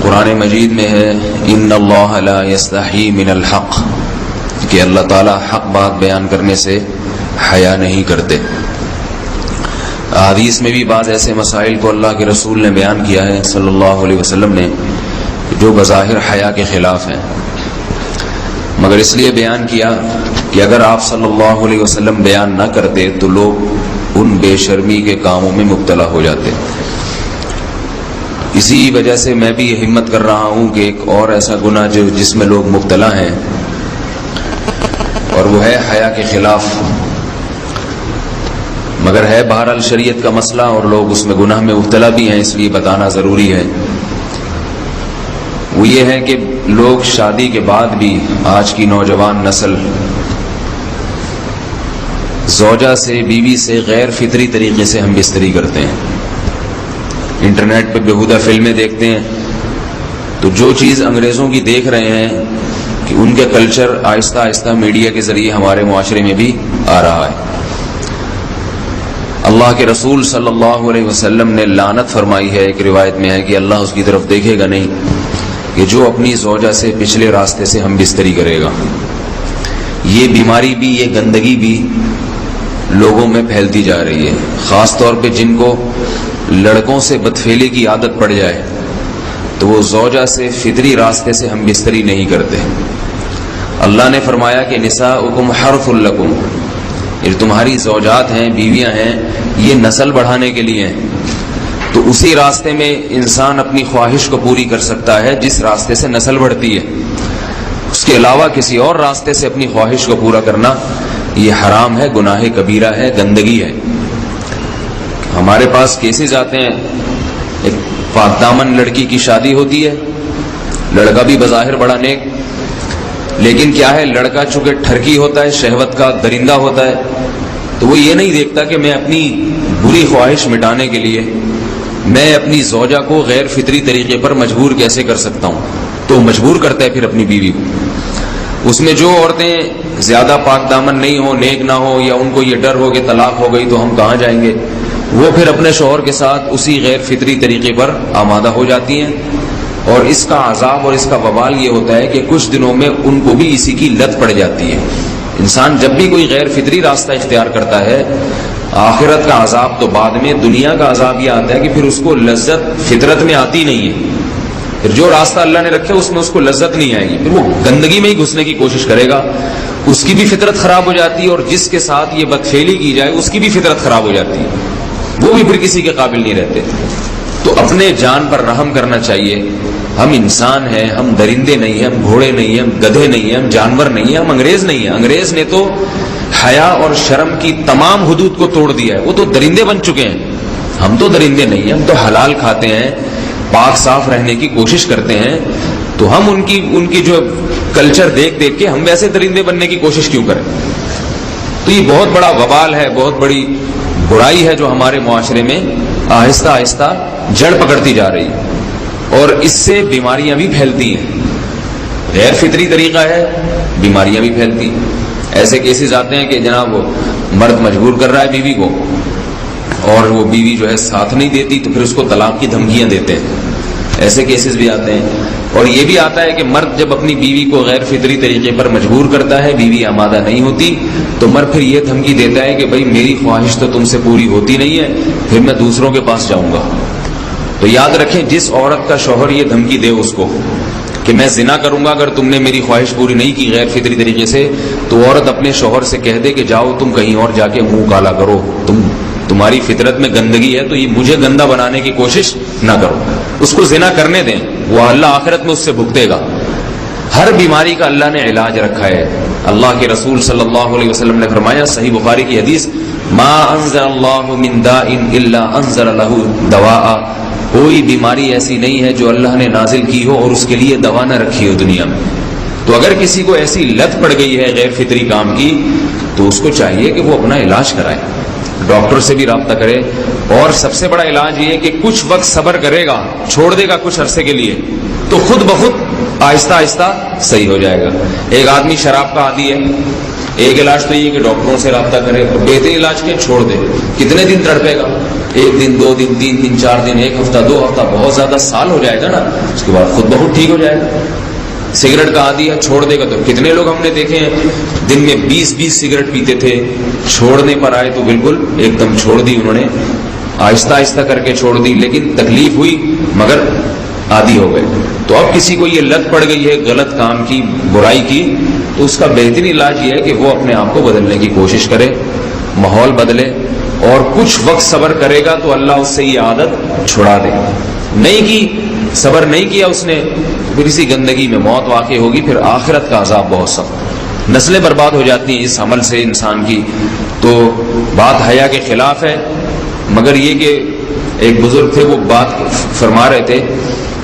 قرآن مجید میں ہے ان اللہ لا یستحی من الحق، کہ اللہ تعالیٰ حق بات بیان کرنے سے حیا نہیں کرتے۔ حدیث میں بھی بعض ایسے مسائل کو اللہ کے رسول نے بیان کیا ہے صلی اللہ علیہ وسلم نے جو بظاہر حیا کے خلاف ہیں، مگر اس لیے بیان کیا کہ اگر آپ صلی اللہ علیہ وسلم بیان نہ کرتے تو لوگ ان بے شرمی کے کاموں میں مبتلا ہو جاتے۔ اسی وجہ سے میں بھی یہ ہمت کر رہا ہوں کہ ایک اور ایسا گناہ جس میں لوگ مبتلا ہیں، اور وہ ہے حیا کے خلاف، مگر ہے بہرحال شریعت کا مسئلہ اور لوگ اس میں گناہ میں مبتلا بھی ہیں، اس لیے بتانا ضروری ہے۔ وہ یہ ہے کہ لوگ شادی کے بعد بھی، آج کی نوجوان نسل زوجہ سے، بیوی سے غیر فطری طریقے سے ہم بستری کرتے ہیں۔ انٹرنیٹ پہ بیہودہ فلمیں دیکھتے ہیں تو جو چیز انگریزوں کی دیکھ رہے ہیں کہ ان کے کلچر آہستہ آہستہ میڈیا کے ذریعے ہمارے معاشرے میں بھی آ رہا ہے۔ اللہ کے رسول صلی اللہ علیہ وسلم نے لعنت فرمائی ہے، ایک روایت میں ہے کہ اللہ اس کی طرف دیکھے گا نہیں کہ جو اپنی زوجہ سے پچھلے راستے سے ہم بستری کرے گا۔ یہ بیماری بھی، یہ گندگی بھی لوگوں میں پھیلتی جا رہی ہے، خاص طور پہ جن کو لڑکوں سے بدفعلی کی عادت پڑ جائے تو وہ زوجہ سے فطری راستے سے ہم بستری نہیں کرتے۔ اللہ نے فرمایا کہ نساؤکم حرث لکم، یہ تمہاری زوجات ہیں، بیویاں ہیں، یہ نسل بڑھانے کے لیے ہیں، تو اسی راستے میں انسان اپنی خواہش کو پوری کر سکتا ہے جس راستے سے نسل بڑھتی ہے۔ اس کے علاوہ کسی اور راستے سے اپنی خواہش کو پورا کرنا یہ حرام ہے، گناہ کبیرہ ہے، گندگی ہے۔ ہمارے پاس کیسز آتے ہیں، ایک پاک دامن لڑکی کی شادی ہوتی ہے، لڑکا بھی بظاہر بڑا نیک، لیکن کیا ہے، لڑکا چونکہ ٹھرکی ہوتا ہے، شہوت کا درندہ ہوتا ہے، تو وہ یہ نہیں دیکھتا کہ میں اپنی بری خواہش مٹانے کے لیے میں اپنی زوجہ کو غیر فطری طریقے پر مجبور کیسے کر سکتا ہوں، تو مجبور کرتا ہے پھر اپنی بیوی کو۔ اس میں جو عورتیں زیادہ پاک دامن نہیں ہو، نیک نہ ہو، یا ان کو یہ ڈر ہو کہ طلاق ہو گئی تو ہم کہاں جائیں گے، وہ پھر اپنے شوہر کے ساتھ اسی غیر فطری طریقے پر آمادہ ہو جاتی ہیں، اور اس کا عذاب اور اس کا وبال یہ ہوتا ہے کہ کچھ دنوں میں ان کو بھی اسی کی لت پڑ جاتی ہے۔ انسان جب بھی کوئی غیر فطری راستہ اختیار کرتا ہے، آخرت کا عذاب تو بعد میں، دنیا کا عذاب یہ آتا ہے کہ پھر اس کو لذت فطرت میں آتی نہیں ہے، پھر جو راستہ اللہ نے رکھے اس میں اس کو لذت نہیں آئے گی، پھر وہ گندگی میں ہی گھسنے کی کوشش کرے گا، اس کی بھی فطرت خراب ہو جاتی ہے، اور جس کے ساتھ یہ بدفعلی کی جائے اس کی بھی فطرت خراب ہو جاتی ہے، وہ بھی پھر کسی کے قابل نہیں رہتے۔ تو اپنے جان پر رحم کرنا چاہیے۔ ہم انسان ہیں، ہم درندے نہیں ہیں، ہم گھوڑے نہیں ہیں، ہم گدھے نہیں ہیں، ہم جانور نہیں ہیں، ہم انگریز نہیں ہیں۔ انگریز نے تو حیا اور شرم کی تمام حدود کو توڑ دیا ہے، وہ تو درندے بن چکے ہیں، ہم تو درندے نہیں ہیں، ہم تو حلال کھاتے ہیں، پاک صاف رہنے کی کوشش کرتے ہیں، تو ہم ان کی جو کلچر دیکھ دیکھ کے ہم ویسے درندے بننے کی کوشش کیوں کریں؟ تو یہ بہت بڑا وبال ہے، بہت بڑی برائی ہے جو ہمارے معاشرے میں آہستہ آہستہ جڑ پکڑتی جا رہی ہے، اور اس سے بیماریاں بھی پھیلتی ہیں۔ غیر فطری طریقہ ہے، بیماریاں بھی پھیلتی ہیں۔ ایسے کیسز آتے ہیں کہ جناب وہ مرد مجبور کر رہا ہے بیوی کو، اور وہ بیوی جو ہے ساتھ نہیں دیتی تو پھر اس کو طلاق کی دھمکیاں دیتے ہیں، ایسے کیسز بھی آتے ہیں۔ اور یہ بھی آتا ہے کہ مرد جب اپنی بیوی کو غیر فطری طریقے پر مجبور کرتا ہے، بیوی آمادہ نہیں ہوتی، تو مرد پھر یہ دھمکی دیتا ہے کہ بھائی میری خواہش تو تم سے پوری ہوتی نہیں ہے، پھر میں دوسروں کے پاس جاؤں گا۔ تو یاد رکھیں، جس عورت کا شوہر یہ دھمکی دے اس کو کہ میں زنا کروں گا اگر تم نے میری خواہش پوری نہیں کی غیر فطری طریقے سے، تو عورت اپنے شوہر سے کہہ دے کہ جاؤ تم کہیں اور جا کے منہ کالا کرو، تمہاری فطرت میں گندگی ہے تو یہ مجھے گندا بنانے کی کوشش نہ کرو، اس کو زنا کرنے دیں، وہ اللہ آخرت میں اس سے بھگتے گا۔ ہر بیماری کا اللہ نے علاج رکھا ہے۔ اللہ کے رسول صلی اللہ علیہ وسلم نے فرمایا، صحیح بخاری کی حدیث، ما انزل اللہ من داء الا انزل له دواء، کوئی بیماری ایسی نہیں ہے جو اللہ نے نازل کی ہو اور اس کے لیے دوا نہ رکھی ہو دنیا میں۔ تو اگر کسی کو ایسی لت پڑ گئی ہے غیر فطری کام کی، تو اس کو چاہیے کہ وہ اپنا علاج کرائے، ڈاکٹر سے بھی رابطہ کرے، اور سب سے بڑا علاج یہ کہ کچھ وقت صبر کرے گا، چھوڑ دے گا کچھ عرصے کے لیے، تو خود بخود آہستہ آہستہ صحیح ہو جائے گا۔ ایک آدمی شراب کا عادی ہے، ایک علاج تو یہ کہ ڈاکٹروں سے رابطہ کرے، اور بہترین علاج کیا؟ چھوڑ دے۔ کتنے دن تڑپے گا؟ 1 دن 2 دن 3 دن 4 دن 1 ہفتہ 2 ہفتہ، بہت زیادہ سال ہو جائے گا نا، اس کے بعد خود بہت ٹھیک ہو جائے گا۔ سگریٹ کا عادی ہے، چھوڑ دے گا تو کتنے لوگ ہم نے دیکھے ہیں دن میں 20 سگریٹ پیتے تھے، چھوڑنے پر آئے تو بالکل ایک دم چھوڑ دی انہوں نے، آہستہ آہستہ کر کے چھوڑ دی، لیکن تکلیف ہوئی مگر عادی ہو گئے۔ تو اب کسی کو یہ لت پڑ گئی ہے غلط کام کی، برائی کی، تو اس کا بہترین علاج یہ ہے کہ وہ اپنے آپ کو بدلنے کی کوشش کرے، ماحول بدلے، اور کچھ وقت صبر کرے گا تو اللہ اس سے یہ عادت چھڑا دے گا۔ نہیں کی، صبر نہیں کیا اس نے، پھر اسی گندگی میں موت واقع ہوگی، پھر آخرت کا عذاب بہت سخت، نسلیں برباد ہو جاتی ہیں اس عمل سے انسان کی۔ تو بات حیا کے خلاف ہے، مگر یہ کہ ایک بزرگ تھے وہ بات فرما رہے تھے،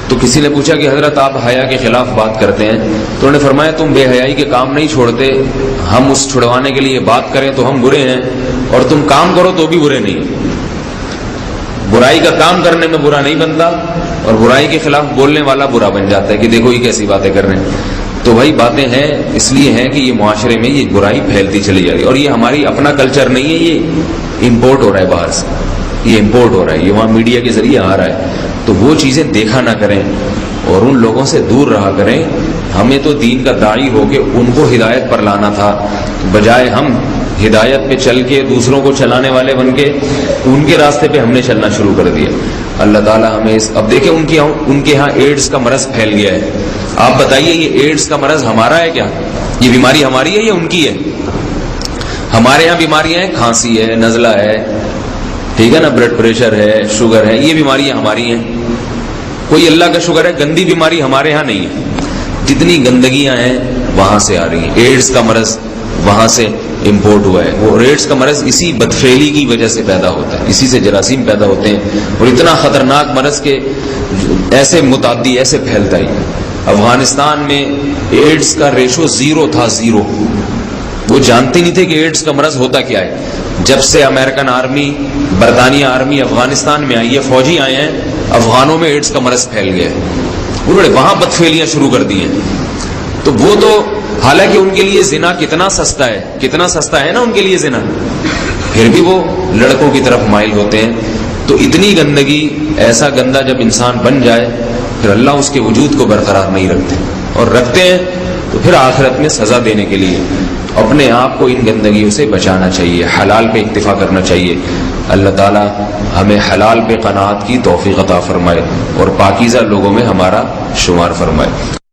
تو کسی نے پوچھا کہ حضرت آپ حیا کے خلاف بات کرتے ہیں، تو انہوں نے فرمایا تم بے حیائی کے کام نہیں چھوڑتے، ہم اس چھڑوانے کے لیے بات کریں تو ہم برے ہیں، اور تم کام کرو تو بھی برے نہیں۔ برائی کا کام کرنے میں برا نہیں بنتا، اور برائی کے خلاف بولنے والا برا بن جاتا ہے کہ دیکھو یہ کیسی باتیں کر رہے ہیں۔ تو بھائی باتیں ہیں اس لیے ہیں کہ یہ معاشرے میں یہ برائی پھیلتی چلی جا رہی ہے، اور یہ ہماری اپنا کلچر نہیں ہے، یہ امپورٹ ہو رہا ہے باہر سے، یہ امپورٹ ہو رہا ہے، یہ وہاں میڈیا کے ذریعے آ رہا ہے۔ تو وہ چیزیں دیکھا نہ کریں اور ان لوگوں سے دور رہا کریں۔ ہمیں تو دین کا داعی ہو کے ان کو ہدایت پر لانا تھا، بجائے ہم ہدایت پہ چل کے دوسروں کو چلانے والے بن کے ان کے راستے پہ ہم نے چلنا شروع کر دیا۔ اللہ تعالیٰ ہمیں اب دیکھیں ان کے ہاں ایڈز کا مرض پھیل گیا ہے۔ آپ بتائیے یہ ایڈز کا مرض ہمارا ہے کیا؟ یہ بیماری ہماری ہے یا ان کی ہے؟ ہمارے ہاں بیماریاں ہیں، کھانسی ہے، نزلہ ہے، ٹھیک ہے نا، بلڈ پریشر ہے، شوگر ہے، یہ بیماریاں ہماری ہیں۔ کوئی اللہ کا شکر ہے گندی بیماری ہمارے ہاں نہیں ہے۔ جتنی گندگیاں ہیں وہاں سے آ رہی ہیں، ایڈز کا مرض وہاں سے امپورٹ ہوا ہے۔ وہ ایڈز کا مرض اسی بدفعلی کی وجہ سے پیدا ہوتا ہے، اسی سے جراثیم پیدا ہوتے ہیں، اور اتنا خطرناک مرض کہ ایسے متعدی ایسے پھیلتا ہی۔ افغانستان میں ایڈز کا ریشو 0 تھا، 0۔ وہ جانتے نہیں تھے کہ ایڈز کا مرض ہوتا کیا ہے۔ جب سے امریکن آرمی، برطانیہ آرمی افغانستان میں آئی ہے، فوجی آئے ہیں، افغانوں میں ایڈز کا مرض پھیل گیا ہے، انہوں نے وہاں بدفعلیاں شروع کر دی ہیں۔ تو وہ تو حالانکہ ان کے لیے زنا کتنا سستا ہے، کتنا سستا ہے نا ان کے لیے زنا، پھر بھی وہ لڑکوں کی طرف مائل ہوتے ہیں۔ تو اتنی گندگی، ایسا گندا جب انسان بن جائے پھر اللہ اس کے وجود کو برقرار نہیں رکھتے، اور رکھتے ہیں تو پھر آخرت میں سزا دینے کے لیے اپنے آپ کو ان گندگیوں سے بچانا چاہیے، حلال پہ اکتفا کرنا چاہیے۔ اللہ تعالیٰ ہمیں حلال پہ قناعت کی توفیق عطا فرمائے اور پاکیزہ لوگوں میں ہمارا شمار فرمائے۔